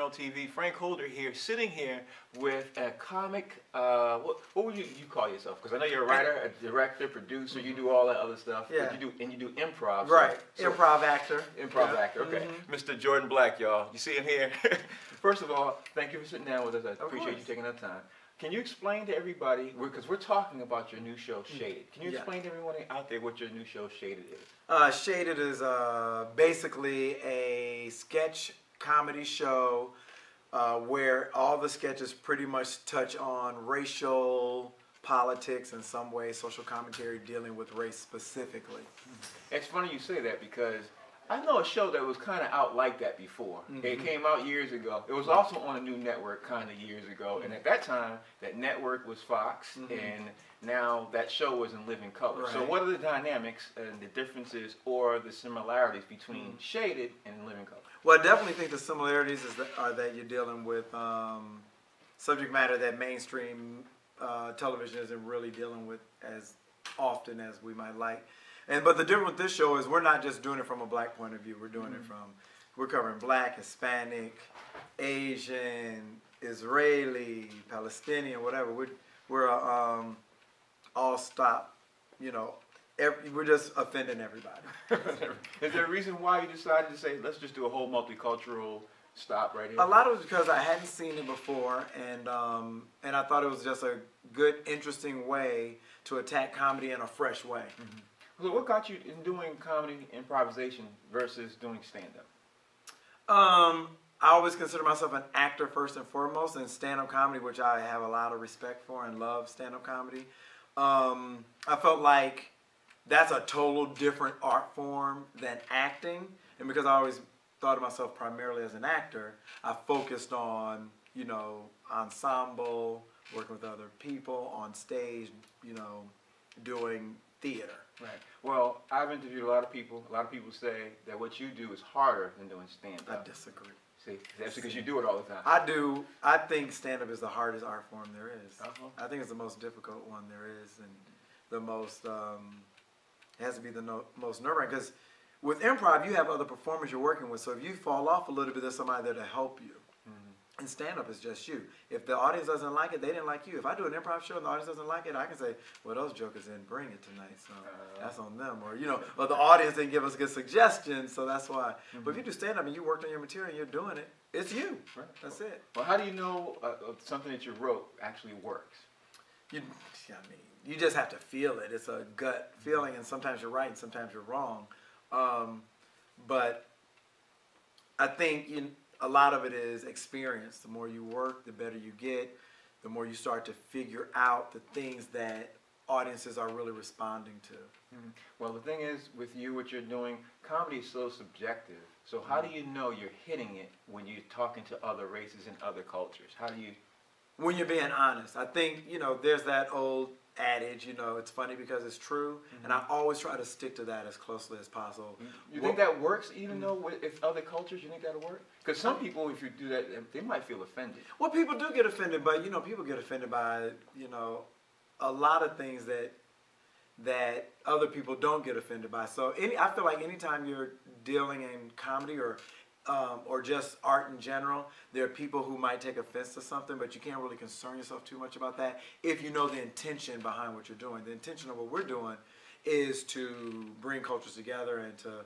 Channel TV. Frank Holder here, sitting here with a comic. What would you call yourself? Because I know you're a writer, a director, producer. You do all that other stuff. Yeah. But you do improv. Right. So, improv actor. Improv actor. Okay. Mr. Jordan Black, y'all. You see him here. First of all, thank you for sitting down with us. I appreciate you taking the time. Can you explain to everybody, because we're talking about your new show, Shaded. Can you explain to everyone out there what your new show, Shaded, is? Shaded is basically a sketch comedy show where all the sketches pretty much touch on racial politics in some way, social commentary dealing with race specifically. It's funny you say that because I know a show that was kind of out like that before. It came out years ago. It was also on a new network kind of years ago. And at that time, that network was Fox, and now that show was in living color. Right. So what are the dynamics and the differences or the similarities between Shaded and living color? Well, I definitely think the similarities are that you're dealing with subject matter that mainstream television isn't really dealing with as often as we might like. But the difference with this show is we're not just doing it from a black point of view. We're doing it we're covering black, Hispanic, Asian, Israeli, Palestinian, whatever. We're all stop, we're just offending everybody. Is there a reason why you decided to say, let's just do a whole multicultural stop right here? A lot of it was because I hadn't seen it before, and I thought it was just a good, interesting way to attack comedy in a fresh way. So what got you in doing comedy improvisation versus doing stand-up? I always consider myself an actor first and foremost, and stand-up comedy, which I have a lot of respect for and love stand-up comedy. I felt like that's a total different art form than acting, and because I always thought of myself primarily as an actor, I focused on, ensemble, working with other people, on stage, doing theater. Right. Well, I've interviewed a lot of people. A lot of people say that what you do is harder than doing stand-up. I disagree. See, that's because you do it all the time. I do. I think stand-up is the hardest art form there is. I think it's the most difficult one there is, and the most, it has to be the most nerve-wracking, because with improv, you have other performers you're working with, so if you fall off a little bit, there's somebody there to help you. And stand-up is just you. If the audience doesn't like it, they didn't like you. If I do an improv show and the audience doesn't like it, I can say, well, those jokers didn't bring it tonight, so that's on them. Or, or the audience didn't give us good suggestions, so that's why. But if you do stand-up and you worked on your material and you're doing it, it's you. Right. That's it. Well, how do you know something that you wrote actually works? You just have to feel it. It's a gut feeling, and sometimes you're right and sometimes you're wrong. But I think a lot of it is experience. The more you work, the better you get. The more you start to figure out the things that audiences are really responding to. Well, the thing is, with you, what you're doing, comedy is so subjective. So how do you know you're hitting it when you're talking to other races and other cultures? How do you... When you're being honest. I think, there's that old adage, it's funny because it's true, and I always try to stick to that as closely as possible. You think that works, even though if other cultures, you think that'll work? Because some people, if you do that, they might feel offended. Well, people do get offended, but people get offended by a lot of things that other people don't get offended by. So I feel like anytime you're dealing in comedy or just art in general, there are people who might take offense to something, but you can't really concern yourself too much about that if you know the intention behind what you're doing. The intention of what we're doing is to bring cultures together and to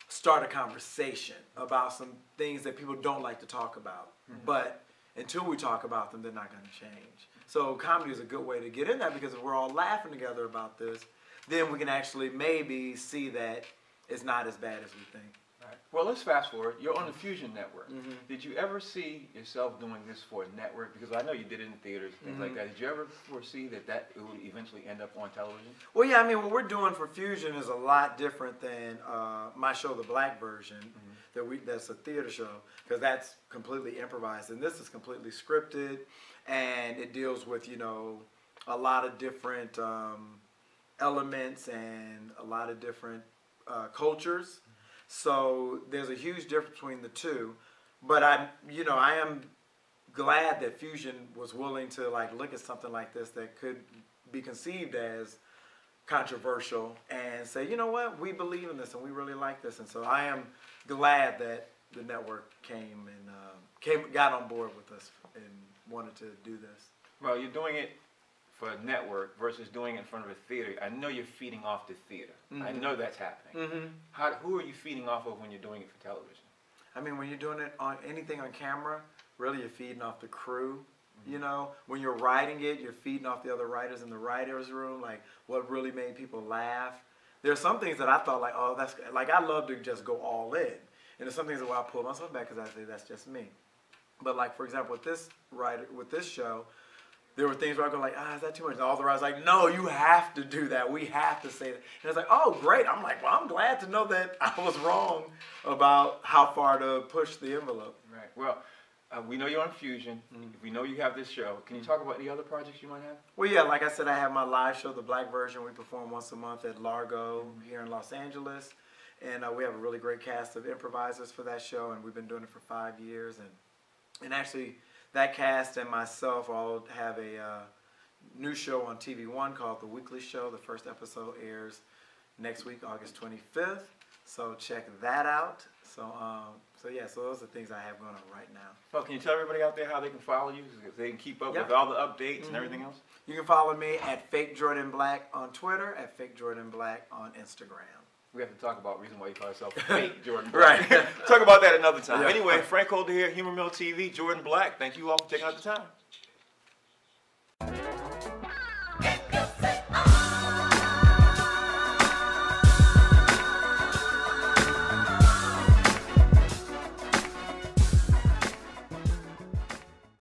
start a conversation about some things that people don't like to talk about. But until we talk about them, they're not going to change. So comedy is a good way to get in that, because if we're all laughing together about this, then we can actually maybe see that it's not as bad as we think. Right. Well, let's fast forward. You're on the Fusion Network. Did you ever see yourself doing this for a network? Because I know you did it in theaters, things like that. Did you ever foresee that it would eventually end up on television? Well, yeah, what we're doing for Fusion is a lot different than my show, the Black version, that's a theater show, because that's completely improvised. And this is completely scripted, and it deals with, a lot of different elements and a lot of different cultures. So there's a huge difference between the two, but I am glad that Fusion was willing to look at something like this that could be conceived as controversial and say, you know what, we believe in this and we really like this, and so I am glad that the network got on board with us and wanted to do this. Well, you're doing it for a network versus doing it in front of a theater. I know you're feeding off the theater. Mm-hmm. I know that's happening. Mm-hmm. Who are you feeding off of when you're doing it for television? I mean, when you're doing it on anything on camera, really you're feeding off the crew. You know, when you're writing it, you're feeding off the other writers in the writer's room, like what really made people laugh. There are some things that I thought like, oh, that's, like I love to just go all in. And there's some things that I pull myself back because I say that's just me. But like, for example, with this show, there were things where I go like, is that too much? And all the writers like, no, you have to do that. We have to say that. And it's like, oh, great. I'm like, well, I'm glad to know that I was wrong about how far to push the envelope. Right. Well, we know you're on Fusion. We know you have this show. Can you talk about any other projects you might have? Well, yeah, like I said, I have my live show, The Black Version. We perform once a month at Largo here in Los Angeles. And we have a really great cast of improvisers for that show, and we've been doing it for 5 years. And actually, that cast and myself all have a new show on TV One called The Weekly Show. The first episode airs next week, August 25th. So check that out. So those are things I have going on right now. Well, can you tell everybody out there how they can follow you, so they can keep up with all the updates and everything else? You can follow me at Fake Jordan Black on Twitter, at Fake Jordan Black on Instagram. We have to talk about the reason why you call yourself Fake Jordan Black. Right. Talk about that another time. Yeah. Anyway, Frank Holder here, Humor Mill TV, Jordan Black. Thank you all for taking out the time.